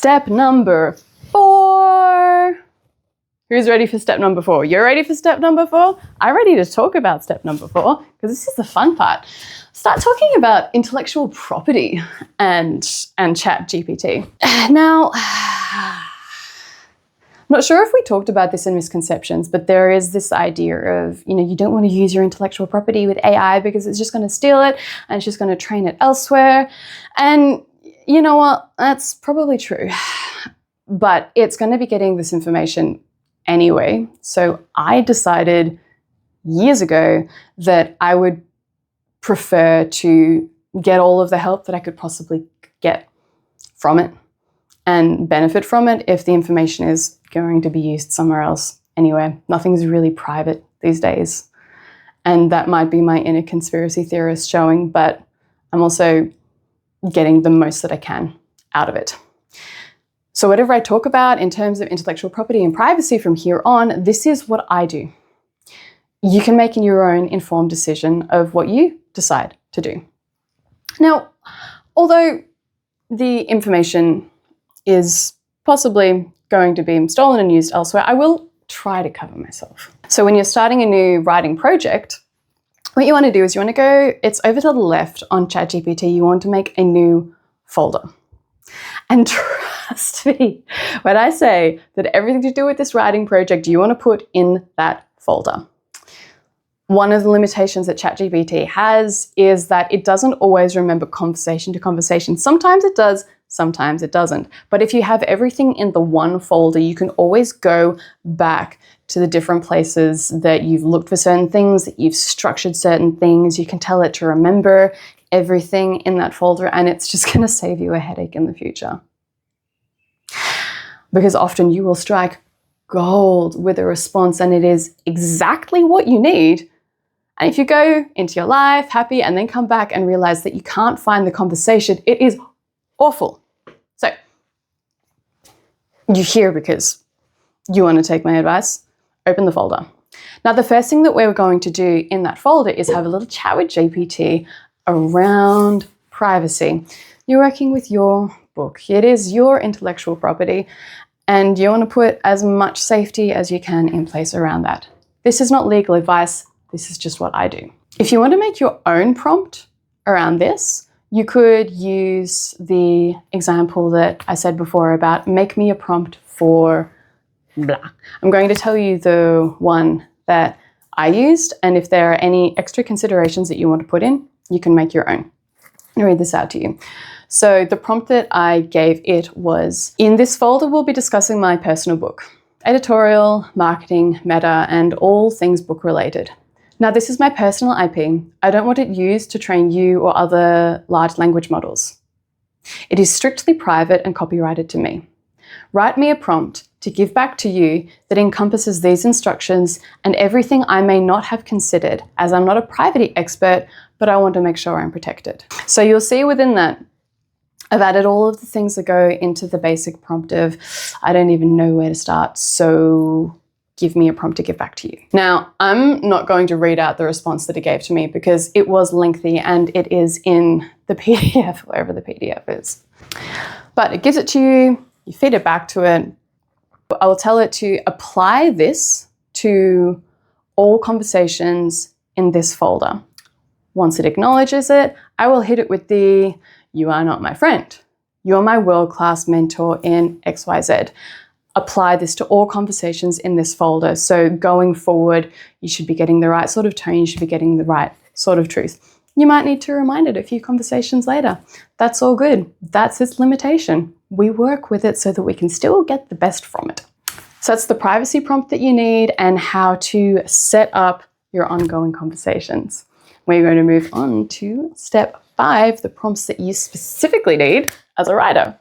Step number 4. Who's ready for step number 4? You're ready for step number 4? I'm ready to talk about step number 4 because this is the fun part. Start talking about intellectual property and ChatGPT. Now, I'm not sure if we talked about this in misconceptions, but there is this idea of, you don't want to use your intellectual property with AI because it's just going to steal it and it's just going to train it elsewhere. And you know what? That's probably true. But it's going to be getting this information anyway. So I decided years ago that I would prefer to get all of the help that I could possibly get from it and benefit from it if the information is going to be used somewhere else anyway. Nothing's really private these days. And that might be my inner conspiracy theorist showing, but I'm also getting the most that I can out of it. So whatever I talk about in terms of intellectual property and privacy from here on, this is what I do. You can make your own informed decision of what you decide to do. Now, although the information is possibly going to be stolen and used elsewhere, I will try to cover myself. So when you're starting a new writing project, what you want to do is you want to go, it's over to the left on ChatGPT, you want to make a new folder. And trust me, when I say that everything to do with this writing project, you want to put in that folder. One of the limitations that ChatGPT has is that it doesn't always remember conversation to conversation. Sometimes it does, sometimes it doesn't. But if you have everything in the one folder, you can always go back to the different places that you've looked for certain things, that you've structured certain things. You can tell it to remember everything in that folder, and it's just going to save you a headache in the future. Because often you will strike gold with a response and it is exactly what you need. And if you go into your life happy and then come back and realize that you can't find the conversation, it is awful. So you're here because you want to take my advice. Open the folder. Now, the first thing that we're going to do in that folder is have a little chat with GPT around privacy. You're working with your book. It is your intellectual property, and you want to put as much safety as you can in place around that. This is not legal advice. This is just what I do. If you want to make your own prompt around this, you could use the example that I said before about make me a prompt for blah. I'm going to tell you the one that I used, and if there are any extra considerations that you want to put in, you can make your own. I'll read this out to you. So the prompt that I gave it was, in this folder we'll be discussing my personal book, editorial, marketing, meta, and all things book related. Now this is my personal IP. I don't want it used to train you or other large language models. It is strictly private and copyrighted to me. Write me a prompt to give back to you that encompasses these instructions and everything I may not have considered, as I'm not a privacy expert, but I want to make sure I'm protected. So you'll see within that, I've added all of the things that go into the basic prompt of, I don't even know where to start, so give me a prompt to give back to you. Now, I'm not going to read out the response that it gave to me because it was lengthy and it is in the PDF, wherever the PDF is. But it gives it to you, you feed it back to it. I will tell it to apply this to all conversations in this folder. Once it acknowledges it, I will hit it with the, you are not my friend. You are my world-class mentor in XYZ. Apply this to all conversations in this folder. So going forward, you should be getting the right sort of tone, you should be getting the right sort of truth. You might need to remind it a few conversations later. That's all good. That's its limitation. We work with it so that we can still get the best from it. So that's the privacy prompt that you need and how to set up your ongoing conversations. We're going to move on to step 5, the prompts that you specifically need as a writer.